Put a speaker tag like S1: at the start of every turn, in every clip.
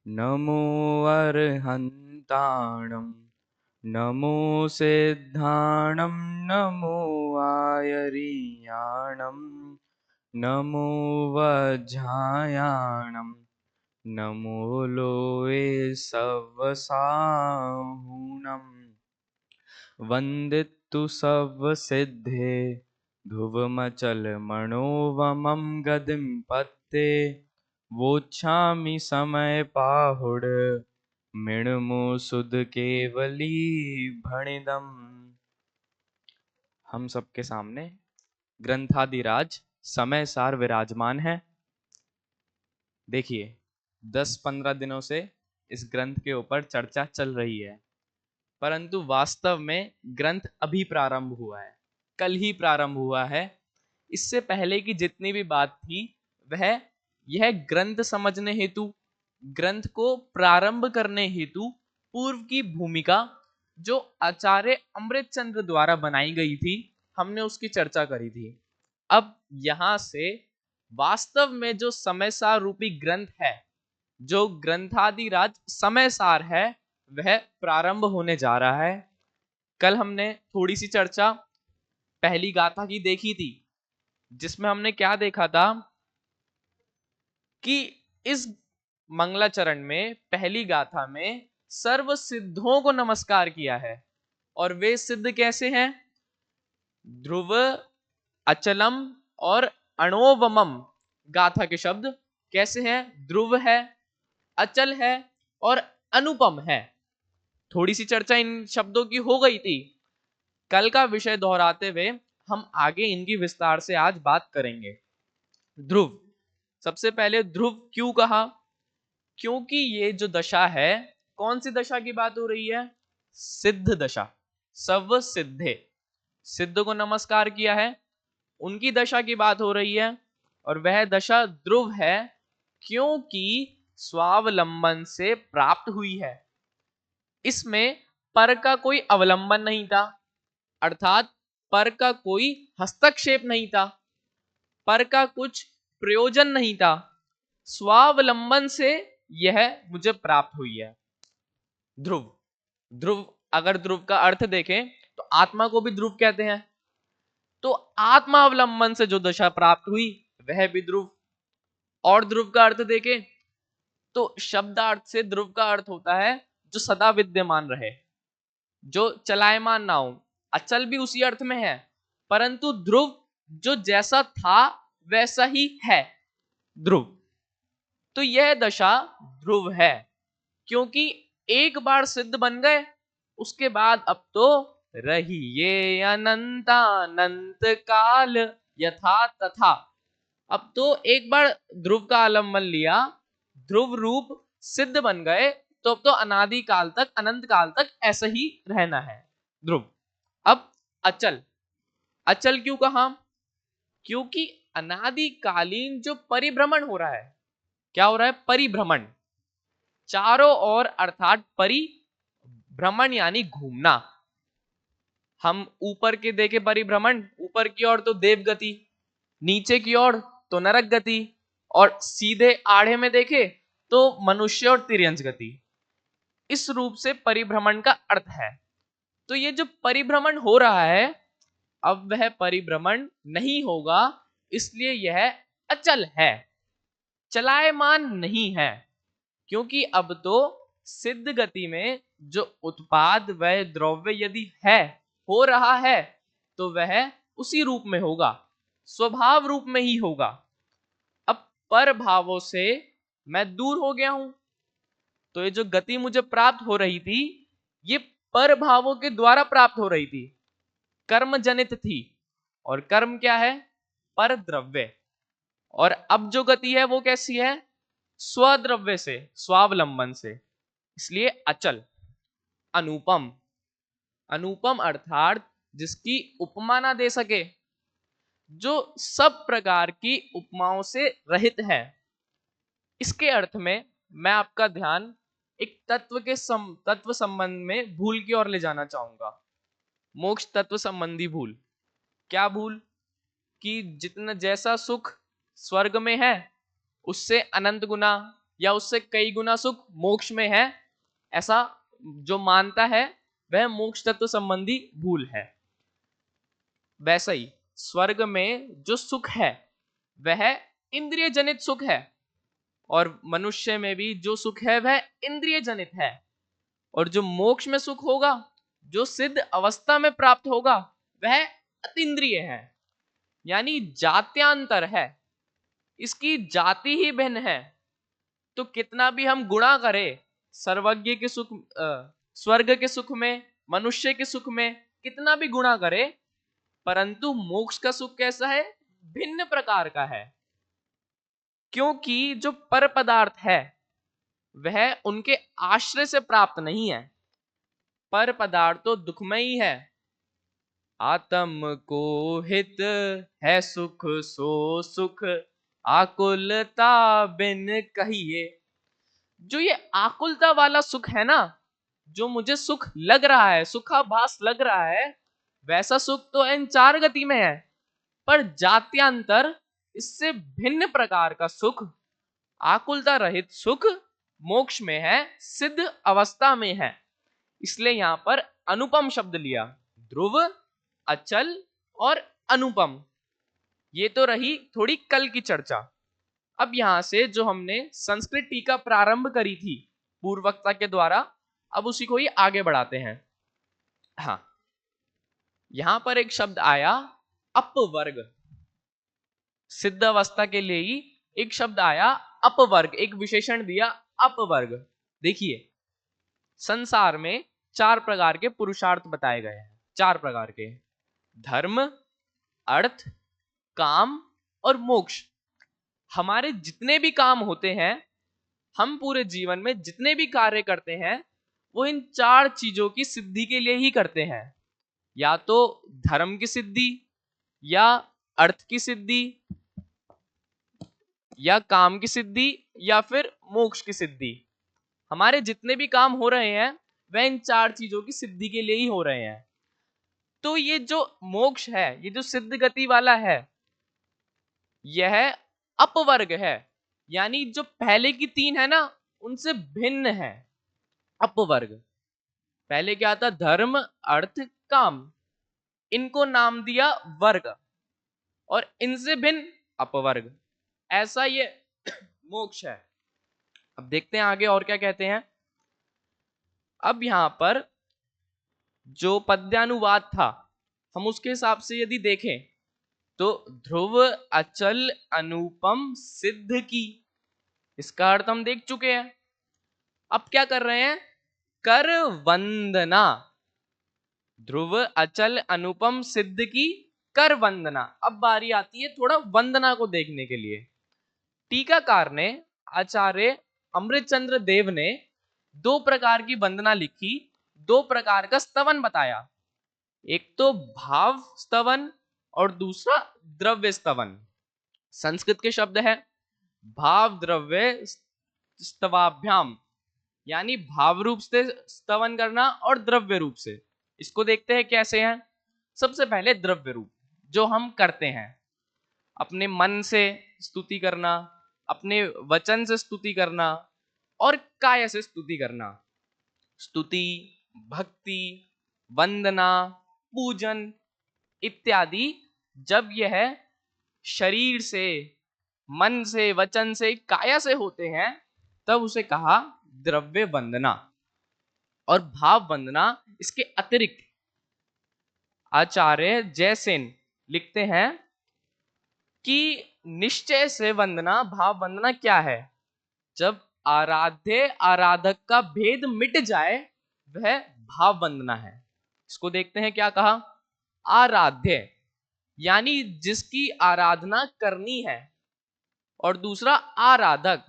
S1: नमो अर्हन्ताणं नमो सिद्धाणं नमो आयर्याणं नमो वज्रायाणं नमो लोये सवसाहुणम् वन्दितु सवसिद्धे ध्रुवमचलमणोवमं गतिं पत्ते वोच्छामि समयपाहुड मृण्मो सुध केवली भणिदम्। हम सबके सामने ग्रंथादिराज समय सार विराजमान है। देखिए 10-15 दिनों से इस ग्रंथ के ऊपर चर्चा चल रही है, परंतु वास्तव में ग्रंथ अभी प्रारंभ हुआ है, कल ही प्रारंभ हुआ है। इससे पहले की जितनी भी बात थी वह यह ग्रंथ समझने हेतु, ग्रंथ को प्रारंभ करने हेतु पूर्व की भूमिका जो आचार्य अमृतचंद्र द्वारा बनाई गई थी, हमने उसकी चर्चा करी थी। अब यहां से वास्तव में जो समय सार रूपी ग्रंथ है, जो ग्रंथादिराज समय सार है, वह प्रारंभ होने जा रहा है। कल हमने थोड़ी सी चर्चा पहली गाथा की देखी थी, जिसमें हमने क्या देखा था कि इस मंगलाचरण में पहली गाथा में सर्व सिद्धों को नमस्कार किया है। और वे सिद्ध कैसे हैं? ध्रुव, अचलम और अणोवमम गाथा के शब्द कैसे हैं? ध्रुव है, अचल है और अनुपम है। थोड़ी सी चर्चा इन शब्दों की हो गई थी। कल का विषय दोहराते हुए हम आगे इनकी विस्तार से आज बात करेंगे। ध्रुव, सबसे पहले ध्रुव क्यों कहा? क्योंकि ये जो दशा है, कौन सी दशा की बात हो रही है? सिद्ध दशा, सव सिद्धे, सिद्ध को नमस्कार किया है, उनकी दशा की बात हो रही है। और वह दशा ध्रुव है क्योंकि स्वावलंबन से प्राप्त हुई है। इसमें पर का कोई अवलंबन नहीं था, अर्थात पर का कोई हस्तक्षेप नहीं था, पर का कुछ प्रयोजन नहीं था। स्वावलंबन से यह मुझे प्राप्त हुई है। ध्रुव, ध्रुव अगर ध्रुव का अर्थ देखें तो आत्मा को भी ध्रुव कहते हैं। तो आत्मावलंबन से जो दशा प्राप्त हुई वह भी ध्रुव। और ध्रुव का अर्थ देखें तो शब्दार्थ से ध्रुव का अर्थ होता है जो सदा विद्यमान रहे, जो चलायमान ना हो। अचल भी उसी अर्थ में है, परंतु ध्रुव जो जैसा था वैसा ही है, ध्रुव। तो यह दशा ध्रुव है क्योंकि एक बार सिद्ध बन गए, उसके बाद अब तो रहिए अनंतानंत काल यथा तथा। अब तो एक बार ध्रुव का आलम्बन लिया, ध्रुव रूप सिद्ध बन गए, तो अब तो अनादि काल तक, अनंत काल तक ऐसा ही रहना है ध्रुव। अब अचल, अचल क्यों कहा? क्योंकि अनादिकालीन जो परिभ्रमण हो रहा है, क्या हो रहा है? परिभ्रमण, चारों ओर, अर्थात परिभ्रमण यानी घूमना। हम ऊपर के देखे परिभ्रमण, ऊपर की ओर तो देव गति, नीचे की ओर तो नरक गति, और सीधे आड़े में देखे तो मनुष्य और तिर्यंच गति। इस रूप से परिभ्रमण का अर्थ है। तो ये जो परिभ्रमण हो रहा है, अब वह परिभ्रमण नहीं होगा, इसलिए यह अचल है, चलायमान नहीं है। क्योंकि अब तो सिद्ध गति में जो उत्पाद व द्रव्य यदि है, हो रहा है, तो वह उसी रूप में होगा, स्वभाव रूप में ही होगा। अब पर भावों से मैं दूर हो गया हूं, तो ये जो गति मुझे प्राप्त हो रही थी, ये पर भावों के द्वारा प्राप्त हो रही थी, कर्म जनित थी। और कर्म क्या है? पर द्रव्य। और अब जो गति है वो कैसी है? स्वद्रव्य से, स्वावलंबन से, इसलिए अचल। अनुपम, अनुपम अर्थात जिसकी उपमा ना दे सके, जो सब प्रकार की उपमाओं से रहित है। इसके अर्थ में मैं आपका ध्यान एक तत्व संबंध में भूल की ओर ले जाना चाहूंगा। मोक्ष तत्व संबंधी भूल। क्या भूल? कि जितना जैसा सुख स्वर्ग में है उससे अनंत गुना या उससे कई गुना सुख मोक्ष में है, ऐसा जो मानता है वह मोक्ष तत्व संबंधी भूल है। वैसा ही स्वर्ग में जो सुख है वह इंद्रिय जनित सुख है, और मनुष्य में भी जो सुख है वह इंद्रिय जनित है, और जो मोक्ष में सुख होगा, जो सिद्ध अवस्था में प्राप्त होगा, वह अतीन्द्रिय है, यानी जात्यांतर है, इसकी जाति ही भिन्न है। तो कितना भी हम गुणा करें सर्वज्ञ के सुख, स्वर्ग के सुख में, मनुष्य के सुख में, कितना भी गुणा करें, परंतु मोक्ष का सुख कैसा है? भिन्न प्रकार का है, क्योंकि जो पर पदार्थ है वह उनके आश्रय से प्राप्त नहीं है। पर पदार्थ तो दुखमयी है। आत्म को हित है सुख सो सुख, आकुलता बिन कहिए। जो ये आकुलता वाला सुख है ना, जो मुझे सुख लग रहा है, सुखाभास लग रहा है, वैसा सुख तो इन चार गति में है, पर जात्यांतर इससे भिन्न प्रकार का सुख, आकुलता रहित सुख मोक्ष में है, सिद्ध अवस्था में है। इसलिए यहां पर अनुपम शब्द लिया। ध्रुव, अचल और अनुपम, ये तो रही थोड़ी कल की चर्चा। अब यहां से जो हमने संस्कृत टीका प्रारंभ करी थी पूर्ववक्ता के द्वारा, अब उसी को ही आगे बढ़ाते हैं। हाँ, यहां पर एक शब्द आया अपवर्ग। सिद्ध अवस्था के लिए ही एक शब्द आया अपवर्ग, एक विशेषण दिया अपवर्ग। देखिए, संसार में चार प्रकार के पुरुषार्थ बताए गए हैं, चार प्रकार के: धर्म, अर्थ, काम और मोक्ष। हमारे जितने भी काम होते हैं, हम पूरे जीवन में जितने भी कार्य करते हैं, वो इन चार चीजों की सिद्धि के लिए ही करते हैं। या तो धर्म की सिद्धि, या अर्थ की सिद्धि, या काम की सिद्धि, या फिर मोक्ष की सिद्धि। हमारे जितने भी काम हो रहे हैं वह इन चार चीजों की सिद्धि के लिए ही हो रहे हैं। तो ये जो मोक्ष है, ये जो सिद्ध गति वाला है, यह अपवर्ग है, यानी जो पहले की तीन है ना, उनसे भिन्न है। अपवर्ग पहले क्या था? धर्म, अर्थ, काम, इनको नाम दिया वर्ग, और इनसे भिन्न अपवर्ग। ऐसा ये मोक्ष है। अब देखते हैं आगे और क्या कहते हैं। अब यहां पर जो पद्यानुवाद था, हम उसके हिसाब से यदि देखें तो ध्रुव, अचल, अनुपम, सिद्ध की, इसका अर्थ हम देख चुके हैं। अब क्या कर रहे हैं? कर वंदना। ध्रुव, अचल, अनुपम, सिद्ध की कर वंदना। अब बारी आती है थोड़ा वंदना को देखने के लिए। टीकाकार ने, आचार्य अमृतचंद्र देव ने, दो प्रकार की वंदना लिखी, दो प्रकार का स्तवन बताया। एक तो भाव स्तवन और दूसरा द्रव्य स्तवन। संस्कृत के शब्द है भाव द्रव्य स्तवाभ्याम, यानी भाव रूप से स्तवन करना और द्रव्य रूप से। इसको देखते हैं कैसे हैं। सबसे पहले द्रव्य रूप, जो हम करते हैं, अपने मन से स्तुति करना, अपने वचन से स्तुति करना और काय से स्तुति करना। स्तुति, भक्ति, वंदना, पूजन इत्यादि जब यह शरीर से, मन से, वचन से, काया से होते हैं, तब उसे कहा द्रव्य वंदना। और भाव वंदना इसके अतिरिक्त आचार्य जयसेन लिखते हैं कि निश्चय से वंदना, भाव वंदना क्या है? जब आराध्य आराधक का भेद मिट जाए, वह भाव वंदना है। इसको देखते हैं क्या कहा। आराध्य यानी जिसकी आराधना करनी है, और दूसरा आराधक,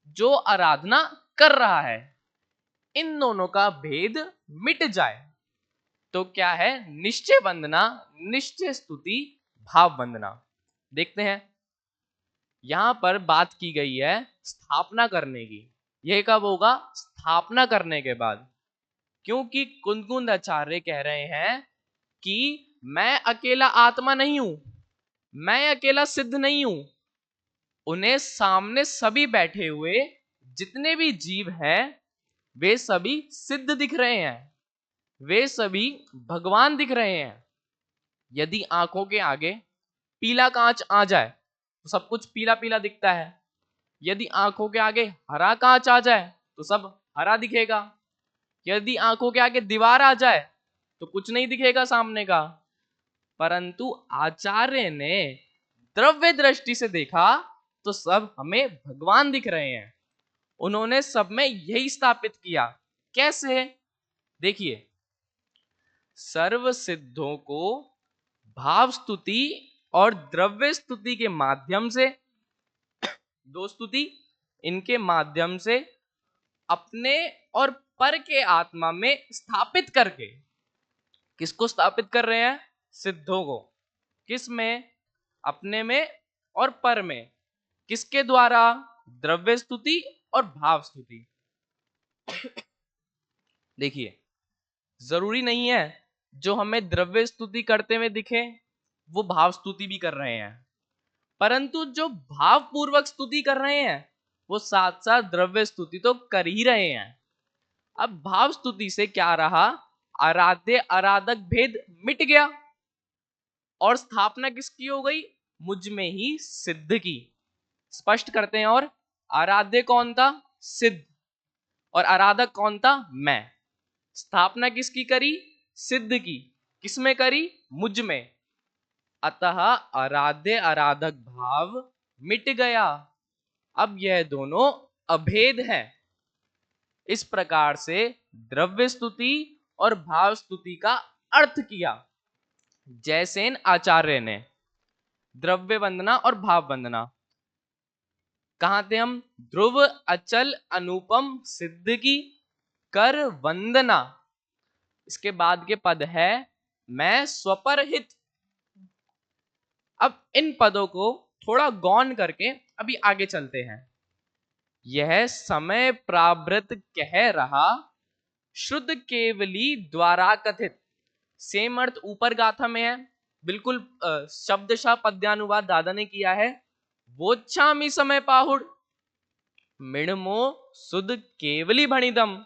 S1: जो आराधना कर रहा है। इन दोनों का भेद मिट जाए तो क्या है? निश्चय वंदना, निश्चय स्तुति, भाव वंदना। देखते हैं, यहां पर बात की गई है स्थापना करने की। यह कब होगा? स्थापना करने के बाद। क्योंकि कुंद आचार्य कह रहे हैं कि मैं अकेला आत्मा नहीं हूं, मैं अकेला सिद्ध नहीं हूं। उन्हें सामने सभी बैठे हुए जितने भी जीव हैं वे सभी सिद्ध दिख रहे हैं, वे सभी भगवान दिख रहे हैं। यदि आंखों के आगे पीला कांच आ जाए तो सब कुछ पीला पीला दिखता है, यदि आंखों के आगे हरा कांच आ जाए तो सब हरा दिखेगा, यदि आंखों के आगे दीवार आ जाए तो कुछ नहीं दिखेगा सामने का। परंतु आचार्य ने द्रव्य दृष्टि से देखा तो सब हमें भगवान दिख रहे हैं। उन्होंने सब में यही स्थापित किया। कैसे? देखिए, सर्व सिद्धों को भाव स्तुति और द्रव्य स्तुति के माध्यम से, दो स्तुति, इनके माध्यम से अपने और पर के आत्मा में स्थापित करके, किसको स्थापित कर रहे हैं? सिद्धों को। किस में? अपने में और पर में। किसके द्वारा? द्रव्य स्तुति और भाव स्तुति। देखिए, जरूरी नहीं है जो हमें द्रव्य स्तुति करते हुए दिखे वो भाव स्तुति भी कर रहे हैं, परंतु जो भाव पूर्वक स्तुति कर रहे हैं वो साथ साथ द्रव्य स्तुति तो कर ही रहे हैं। अब भाव स्तुति से क्या रहा? आराध्य आराधक भेद मिट गया और स्थापना किसकी हो गई? मुझ में ही सिद्ध की। स्पष्ट करते हैं। और आराध्य कौन था? सिद्ध। और आराधक कौन था? मैं। स्थापना किसकी करी? सिद्ध की। किसमें करी? मुझ में। अतः आराध्य आराधक भाव मिट गया, अब यह दोनों अभेद है। इस प्रकार से द्रव्य स्तुति और भाव स्तुति का अर्थ किया जयसेन आचार्य ने। द्रव्य वंदना और भाव वंदना कहां थे हम? ध्रुव अचल अनुपम सिद्ध की कर वंदना। इसके बाद के पद है मैं स्वपरहित। अब इन पदों को थोड़ा गौन करके अभी आगे चलते हैं। यह समय प्रावृत कह रहा शुद्ध केवली द्वारा कथित। सेम अर्थ ऊपर गाथा में है, बिल्कुल शब्दशः पद्यानुवाद दादा ने किया है। वोच्छामि समय पाहुड़ मिणमो सुध केवली भणिदम।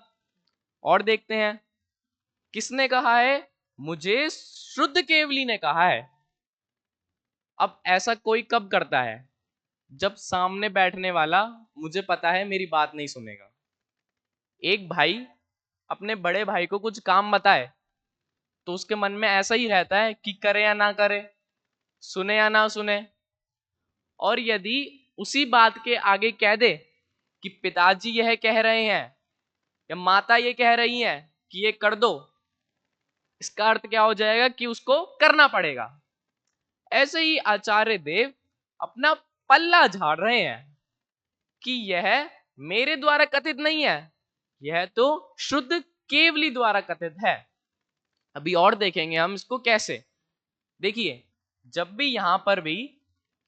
S1: और देखते हैं किसने कहा है? मुझे शुद्ध केवली ने कहा है। अब ऐसा कोई कब करता है? जब सामने बैठने वाला मुझे पता है मेरी बात नहीं सुनेगा। एक भाई अपने बड़े भाई को कुछ काम बताए तो उसके मन में ऐसा ही रहता है कि करे या ना करे, सुने या ना सुने। और यदि उसी बात के आगे कह दे कि पिताजी यह कह रहे हैं या माता ये कह रही हैं कि ये कर दो, इसका अर्थ क्या हो जाएगा? कि उसको करना पड़ेगा। ऐसे ही आचार्य देव अपना पल्ला झाड़ रहे हैं कि यह मेरे द्वारा कथित नहीं है, यह तो शुद्ध केवली द्वारा कथित है। अभी और देखेंगे हम इसको कैसे। देखिए, जब भी यहां पर भी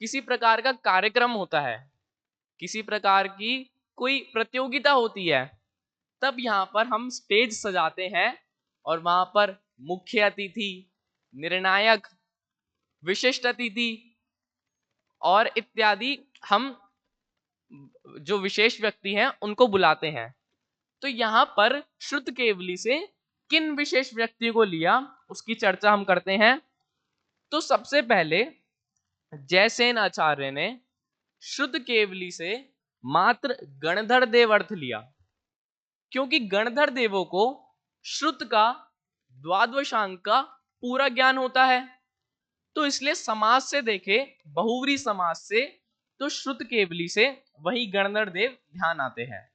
S1: किसी प्रकार का कार्यक्रम होता है, किसी प्रकार की कोई प्रतियोगिता होती है, तब यहां पर हम स्टेज सजाते हैं और वहां पर मुख्य अतिथि, निर्णायक, विशिष्ट अतिथि और इत्यादि हम जो विशेष व्यक्ति हैं उनको बुलाते हैं। तो यहां पर शुद्ध केवली से किन विशेष व्यक्तियों को लिया उसकी चर्चा हम करते हैं। तो सबसे पहले जयसेन आचार्य ने शुद्ध केवली से मात्र गणधर देव अर्थ लिया, क्योंकि गणधर देवों को श्रुत का द्वादशांक का पूरा ज्ञान होता है। तो इसलिए समाज से देखे, बहुव्रीहि समाज से, तो श्रुत केवली से वही गणधर देव ध्यान आते हैं।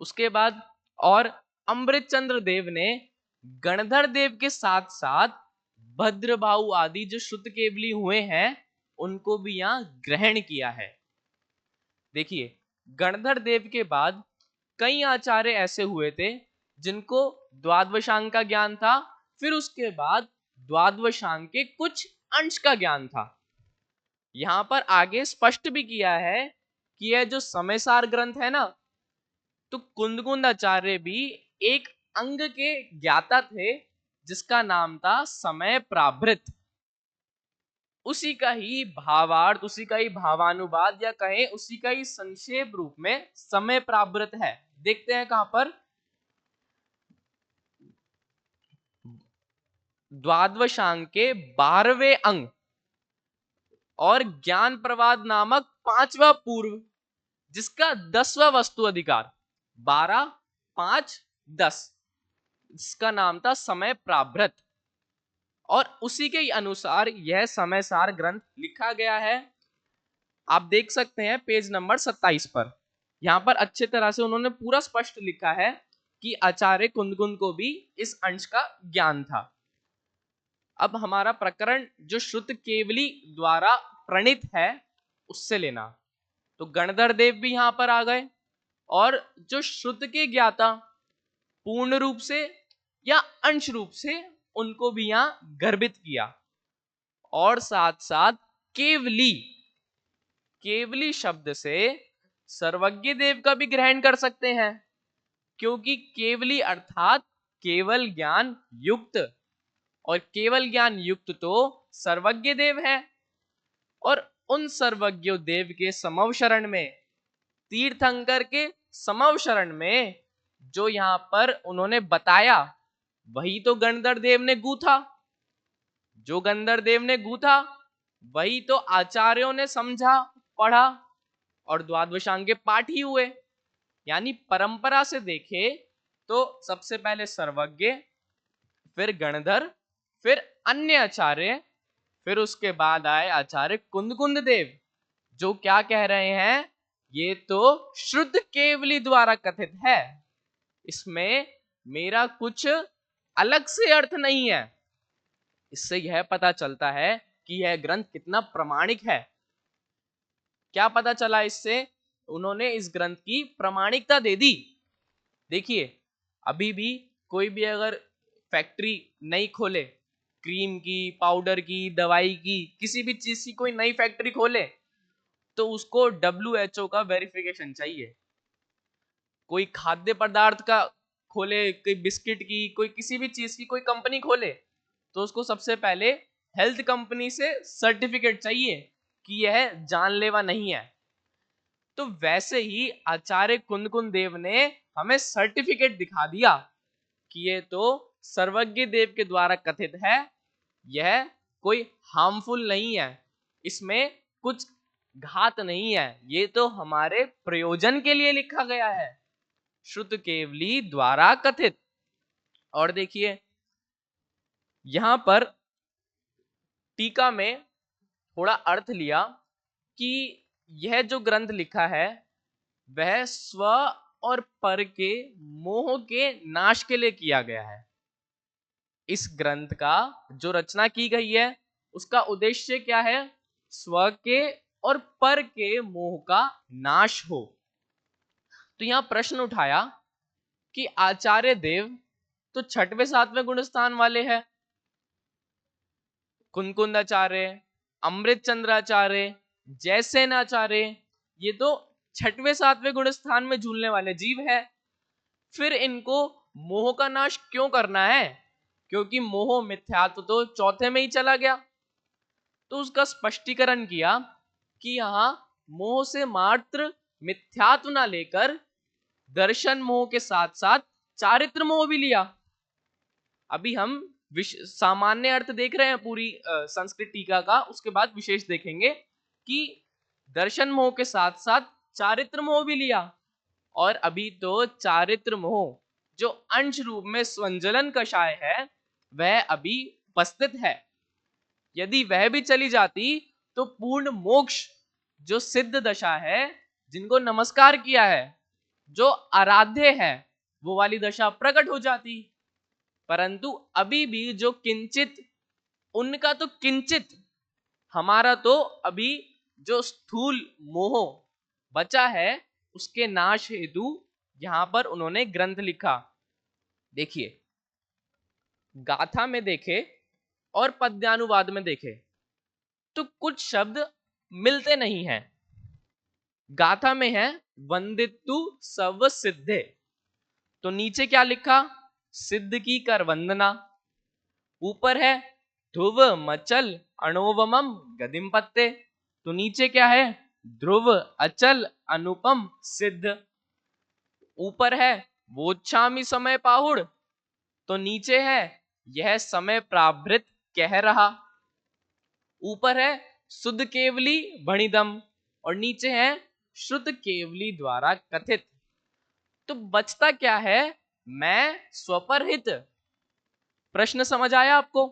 S1: उसके बाद और अमृत चंद्र देव ने गणधर देव के साथ साथ भद्रभाऊ आदि जो श्रुत केवली हुए हैं उनको भी यहां ग्रहण किया है। देखिए, गणधर देव के बाद कई आचार्य ऐसे हुए थे जिनको द्वादशांक का ज्ञान था, फिर उसके बाद द्वादशांक के कुछ अंश का ज्ञान था। यहां पर आगे स्पष्ट भी किया है कि यह जो समयसार ग्रंथ है ना, तो कुंदकुंद आचार्य भी एक अंग के ज्ञाता थे जिसका नाम था समय प्राभृत। उसी का ही भावार्थ, उसी का ही भावानुवाद, या कहें उसी का ही संक्षेप रूप में समय प्रावृत है। देखते हैं कहां पर, द्वादशांग के 12वें अंग और ज्ञान प्रवाद नामक 5वां पूर्व, जिसका 10वां वस्तु अधिकार, 12, 5, 10, इसका नाम था समय प्रावृत। और उसी के अनुसार यह समय सार ग्रंथ लिखा गया है। आप देख सकते हैं पेज नंबर 27 पर, यहां पर अच्छे तरह से उन्होंने पूरा स्पष्ट लिखा है कि आचार्य कुंदकुंद को भी इस अंश का ज्ञान था। अब हमारा प्रकरण जो श्रुत केवली द्वारा प्रणीत है उससे लेना, तो गणधर देव भी यहां पर आ गए और जो श्रुत के ज्ञाता पूर्ण रूप से या अंश रूप से, उनको भी यहां गर्भित किया। और साथ साथ केवली, केवली शब्द से सर्वज्ञ देव का भी ग्रहण कर सकते हैं, क्योंकि केवली अर्थात केवल ज्ञान युक्त, और केवल ज्ञान युक्त तो सर्वज्ञ देव है। और उन सर्वज्ञ देव के समव शरण में, तीर्थंकर के समव शरण में जो यहां पर उन्होंने बताया, वही तो गणधर देव ने गूथा। जो गणधर देव ने गूथा वही तो आचार्यों ने समझा, पढ़ा और द्वादशांग के पाठ ही हुए। यानी परंपरा से देखे तो सबसे पहले सर्वज्ञ, फिर गणधर, फिर अन्य आचार्य, फिर उसके बाद आए आचार्य कुंदकुंद देव, जो क्या कह रहे हैं, ये तो शुद्ध केवली द्वारा कथित है, इसमें मेरा कुछ अलग से अर्थ नहीं है। इससे यह पता चलता है कि यह ग्रंथ कितना प्रामाणिक है। क्या पता चला इससे, उन्होंने इस ग्रंथ की प्रामाणिकता दे दी। देखिए, अभी भी कोई भी अगर फैक्ट्री नई खोले, क्रीम की, पाउडर की, दवाई की, किसी भी चीज की कोई नई फैक्ट्री खोले, तो उसको WHO का वेरिफिकेशन चाहिए। कोई खाद्य पदार्थ का खोले, कोई बिस्किट की, कोई किसी भी चीज की कोई कंपनी खोले, तो उसको सबसे पहले हेल्थ कंपनी से सर्टिफिकेट चाहिए कि यह जानलेवा नहीं है। तो वैसे ही आचार्य कुंदकुंद देव ने हमें सर्टिफिकेट दिखा दिया कि ये तो सर्वज्ञ देव के द्वारा कथित है, यह कोई हार्मफुल नहीं है, इसमें कुछ घात नहीं है, ये तो हमारे प्रयोजन के लिए लिखा गया है, श्रुत केवली द्वारा कथित। और देखिए यहां पर टीका में थोड़ा अर्थ लिया कि यह जो ग्रंथ लिखा है वह स्व और पर के मोह के नाश के लिए किया गया है। इस ग्रंथ का जो रचना की गई है उसका उद्देश्य क्या है, स्व के और पर के मोह का नाश हो। तो यहां प्रश्न उठाया कि आचार्य देव तो 6वें 7वें गुणस्थान वाले हैं, कुंदकुंदाचार्य, अमृत चंद्राचार्य, जयसेनाचार्य, ये तो 6वें 7वें गुणस्थान में झूलने वाले जीव है, फिर इनको मोह का नाश क्यों करना है, क्योंकि मोह मिथ्यात्व तो चौथे में ही चला गया। तो उसका स्पष्टीकरण किया कि यहां मोह से मात्र मिथ्यात्व ना लेकर दर्शन मोह के साथ साथ चारित्र मोह भी लिया। अभी हम सामान्य अर्थ देख रहे हैं पूरी संस्कृत टीका का, उसके बाद विशेष देखेंगे कि दर्शन मोह के साथ साथ चारित्र मोह भी लिया। और अभी तो चारित्र मोह जो अंश रूप में स्वंजलन कषाय है वह अभी उपस्थित है। यदि वह भी चली जाती तो पूर्ण मोक्ष जो सिद्ध दशा है, जिनको नमस्कार किया है, जो आराध्य है, वो वाली दशा प्रकट हो जाती। परंतु अभी भी जो किंचित, उनका तो किंचित, हमारा तो अभी जो स्थूल मोह बचा है उसके नाश हेतु यहां पर उन्होंने ग्रंथ लिखा। देखिए, गाथा में देखे और पद्यानुवाद में देखे तो कुछ शब्द मिलते नहीं हैं। गाथा में है वंदितु सव सिद्धे, तो नीचे क्या लिखा, सिद्ध की कर वंदना। ऊपर है ध्रुव मचल अणोवमम गदिम पत्ते। तो नीचे क्या है? ध्रुव, अचल, अनुपम, सिद्ध। ऊपर है वोच्छामि समय पाहुड़, तो नीचे है यह समय प्राभृत कह रहा। ऊपर है शुद्ध केवली भणिदम, और नीचे है शुद्ध केवली द्वारा कथित। तो बचता क्या है? मैं स्वपरहित। प्रश्न समझ आया आपको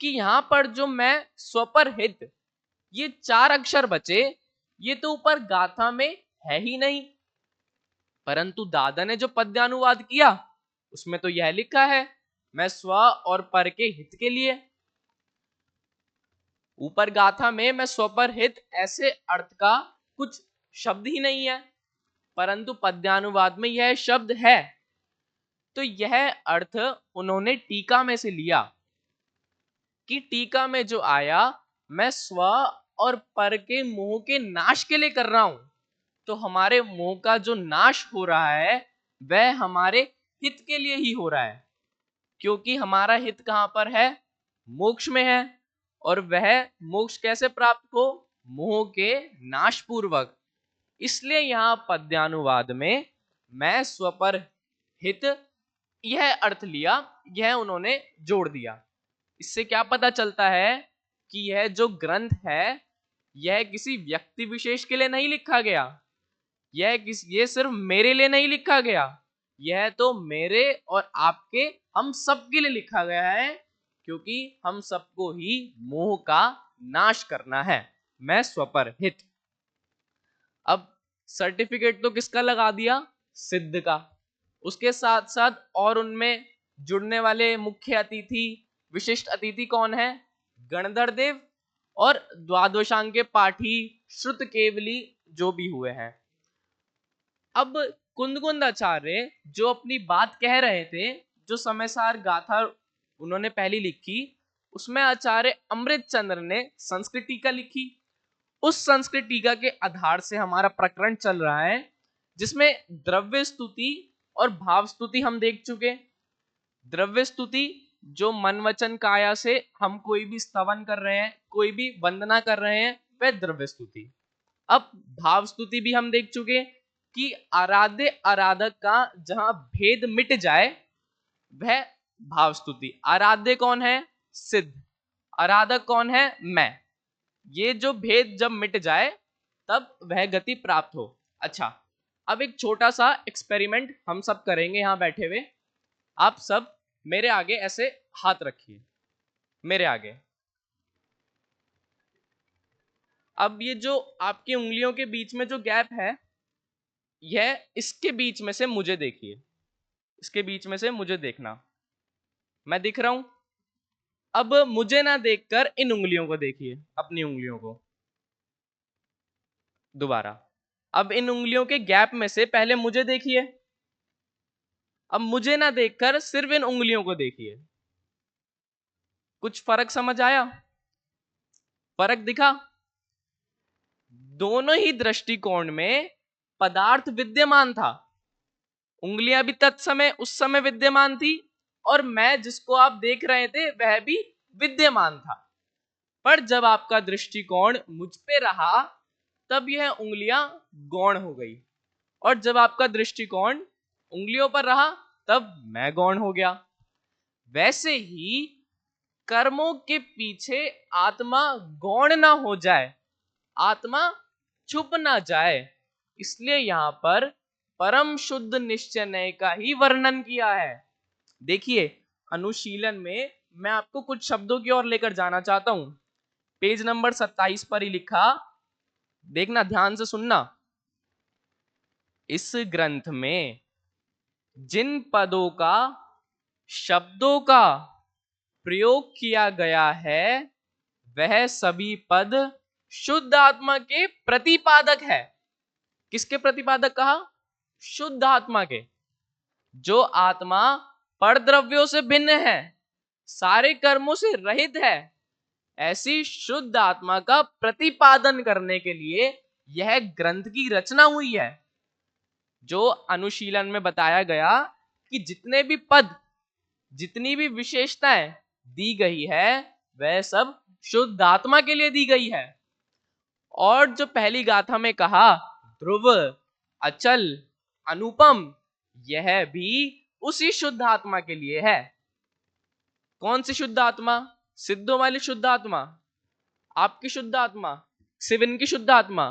S1: कि यहां पर जो मैं स्वपरहित, ये 4 अक्षर बचे, ये तो ऊपर गाथा में है ही नहीं, परंतु दादा ने जो पद्यानुवाद किया उसमें तो यह लिखा है, मैं स्व और पर के हित के लिए। ऊपर गाथा में मैं स्वपर हित ऐसे अर्थ का कुछ शब्द ही नहीं है, परंतु पद्यानुवाद में यह शब्द है। तो यह अर्थ उन्होंने टीका में से लिया कि टीका में जो आया, मैं स्व और पर के मोह के नाश के लिए कर रहा हूं। तो हमारे मोह का जो नाश हो रहा है वह हमारे हित के लिए ही हो रहा है, क्योंकि हमारा हित कहां पर है? मोक्ष में है। और वह मोक्ष कैसे प्राप्त हो? मोह के नाश पूर्वक। इसलिए यहां पद्यानुवाद में मैं स्वपर हित यह अर्थ लिया, यह उन्होंने जोड़ दिया। इससे क्या पता चलता है कि यह जो ग्रंथ है यह किसी व्यक्ति विशेष के लिए नहीं लिखा गया, ये सिर्फ मेरे लिए नहीं लिखा गया, यह तो मेरे और आपके, हम सबके लिए लिखा गया है, क्योंकि हम सबको ही मोह का नाश करना है। मैं स्वपर हित। अब सर्टिफिकेट तो किसका लगा दिया? सिद्ध का। उसके साथ साथ और उनमें जुड़ने वाले मुख्य अतिथि, विशिष्ट अतिथि कौन है? गणधर देव और द्वादशांग के पाठी श्रुत केवली जो भी हुए हैं। अब कुंदकुंद आचार्य जो अपनी बात कह रहे थे, जो समयसार गाथा उन्होंने पहली लिखी, उसमें आचार्य अमृत चंद्र ने संस्कृत टीका लिखी। उस संस्कृत टीका के आधार से हमारा प्रकरण चल रहा है, जिसमें द्रव्य स्तुति और भाव स्तुति हम देख चुके। द्रव्य स्तुति जो मन वचन काया से हम कोई भी स्तवन कर रहे हैं, कोई भी वंदना कर रहे हैं, वह द्रव्य स्तुति। अब भाव स्तुति भी हम देख चुके कि आराध्य आराधक का जहां भेद मिट जाए वह भाव स्तुति। आराध्य कौन है? सिद्ध। आराधक कौन है? मैं। ये जो भेद जब मिट जाए तब वह गति प्राप्त हो। अच्छा, अब एक छोटा सा एक्सपेरिमेंट हम सब करेंगे यहां बैठे हुए। आप सब मेरे आगे ऐसे हाथ रखिए, मेरे आगे। अब ये जो आपकी उंगलियों के बीच में जो गैप है, यह इसके बीच में से मुझे देखिए, इसके बीच में से मुझे देखना। मैं दिख रहा हूं? अब मुझे ना देखकर इन उंगलियों को देखिए, अपनी उंगलियों को। दोबारा। अब इन उंगलियों के गैप में से पहले मुझे देखिए, अब मुझे ना देखकर सिर्फ इन उंगलियों को देखिए। कुछ फर्क समझ आया? फर्क दिखा? दोनों ही दृष्टिकोण में पदार्थ विद्यमान था। उंगलियां भी तत्समय उस समय विद्यमान थी, और मैं जिसको आप देख रहे थे वह भी विद्यमान था। पर जब आपका दृष्टिकोण मुझ पे रहा तब यह उंगलियां गौण हो गई, और जब आपका दृष्टिकोण उंगलियों पर रहा तब मैं गौण हो गया। वैसे ही कर्मों के पीछे आत्मा गौण ना हो जाए, आत्मा छुप ना जाए, इसलिए यहां पर परम शुद्ध निश्चय का ही वर्णन किया है। देखिए, अनुशीलन में मैं आपको कुछ शब्दों की ओर लेकर जाना चाहता हूं। पेज नंबर 27 पर ही लिखा, देखना, ध्यान से सुनना। इस ग्रंथ में जिन पदों का, शब्दों का प्रयोग किया गया है वह सभी पद शुद्ध आत्मा के प्रतिपादक है। किसके प्रतिपादक कहा? शुद्ध आत्मा के। जो आत्मा परद्रव्यों से भिन्न है, सारे कर्मों से रहित है, ऐसी शुद्ध आत्मा का प्रतिपादन करने के लिए यह ग्रंथ की रचना हुई है। जो अनुशीलन में बताया गया कि जितने भी पद, जितनी भी विशेषताएं दी गई है, वह सब शुद्ध आत्मा के लिए दी गई है। और जो पहली गाथा में कहा ध्रुव, अचल, अनुपम, यह भी उसी शुद्ध आत्मा के लिए है। कौन सी शुद्ध आत्मा? सिद्धों वाली शुद्ध आत्मा, आपकी शुद्ध आत्मा, शिवन की शुद्ध आत्मा,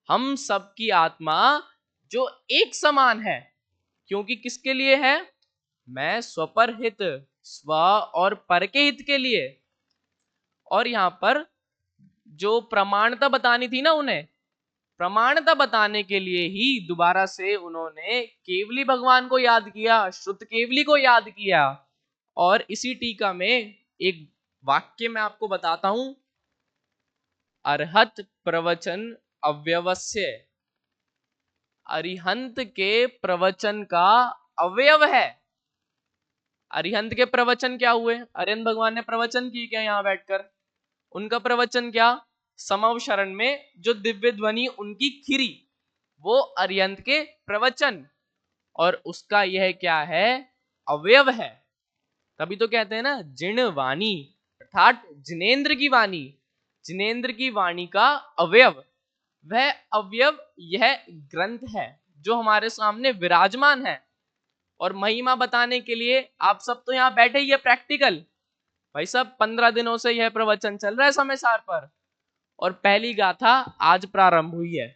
S1: हम सबकी आत्मा जो एक समान है। क्योंकि किसके लिए है? मैं स्वपर हित, स्व और पर के हित के लिए। और यहां पर जो प्रमाणता बतानी थी ना, उन्हें प्रमाणता बताने के लिए ही दोबारा से उन्होंने केवली भगवान को याद किया, श्रुत केवली को याद किया। और इसी टीका में एक वाक्य मैं आपको बताता हूं, अर्हत प्रवचन अव्यवस्य, अरिहंत के प्रवचन का अवयव है। अरिहंत के प्रवचन क्या हुए? अरिहंत भगवान ने प्रवचन किए क्या यहां बैठकर? उनका प्रवचन क्या? समव शरण में जो दिव्य ध्वनि उनकी खिरी, वो अरिहंत के प्रवचन। और उसका यह क्या है? अवयव है। तभी तो कहते हैं ना जिण वाणी, अर्थात जिनेन्द्र की वाणी, जिनेन्द्र की वाणी का अवयव, वह अवयव यह ग्रंथ है जो हमारे सामने विराजमान है। और महिमा बताने के लिए आप सब तो यहाँ बैठे ही है प्रैक्टिकल। भाई साहब 15 दिनों से यह प्रवचन चल रहा है समय सार पर, और पहली गाथा आज प्रारंभ हुई है।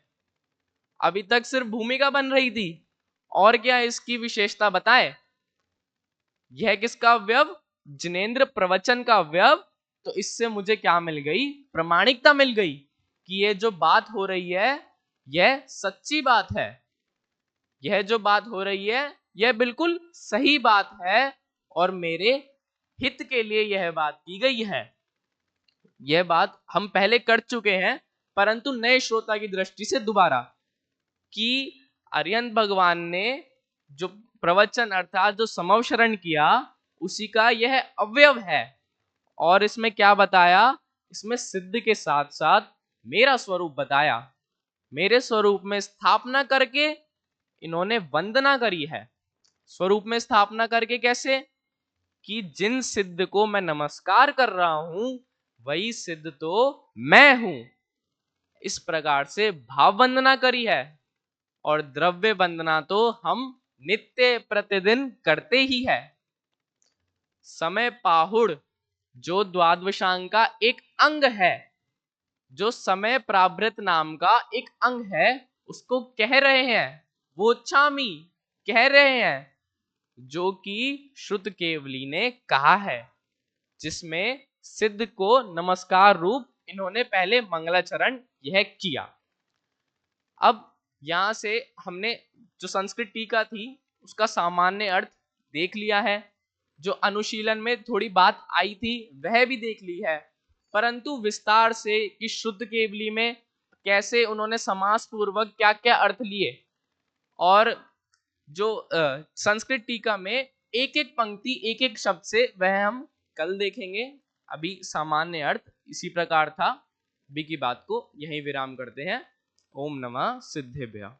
S1: अभी तक सिर्फ भूमिका बन रही थी, और क्या इसकी विशेषता बताएं? यह किसका अवयव? जिनेन्द्र प्रवचन का अवयव। तो इससे मुझे क्या मिल गई? प्रमाणिकता मिल गई कि यह जो बात हो रही है यह सच्ची बात है। यह जो बात हो रही है यह बिल्कुल सही बात है, और मेरे हित के लिए यह बात की गई है। यह बात हम पहले कर चुके हैं, परंतु नए श्रोता की दृष्टि से दोबारा, कि अरिहंत भगवान ने जो प्रवचन अर्थात जो समवशरण किया उसी का यह अवयव है। और इसमें क्या बताया? इसमें सिद्ध के साथ साथ मेरा स्वरूप बताया। मेरे स्वरूप में स्थापना करके इन्होंने वंदना करी है। स्वरूप में स्थापना करके कैसे? कि जिन सिद्ध को मैं नमस्कार कर रहा हूं वही सिद्ध तो मैं हूं। इस प्रकार से भाव वंदना करी है। और द्रव्य वंदना तो हम नित्य प्रतिदिन करते ही है। समय पाहुड़ जो द्वादशांग का एक अंग है, जो समय प्राभृत नाम का एक अंग है, उसको कह रहे हैं, वो छामी कह रहे हैं, जो कि श्रुत केवली ने कहा है, जिसमें सिद्ध को नमस्कार रूप इन्होंने पहले मंगलाचरण यह किया। अब यहां से हमने जो संस्कृत टीका थी उसका सामान्य अर्थ देख लिया है। जो अनुशीलन में थोड़ी बात आई थी वह भी देख ली है, परंतु विस्तार से कि शुद्ध केवली में कैसे उन्होंने समास पूर्वक क्या क्या अर्थ लिए, और जो संस्कृत टीका में एक एक पंक्ति एक एक शब्द से, वह हम कल देखेंगे। अभी सामान्य अर्थ इसी प्रकार था। अभी की बात को यहीं विराम करते हैं। ओम नमः सिद्धेभ्यः।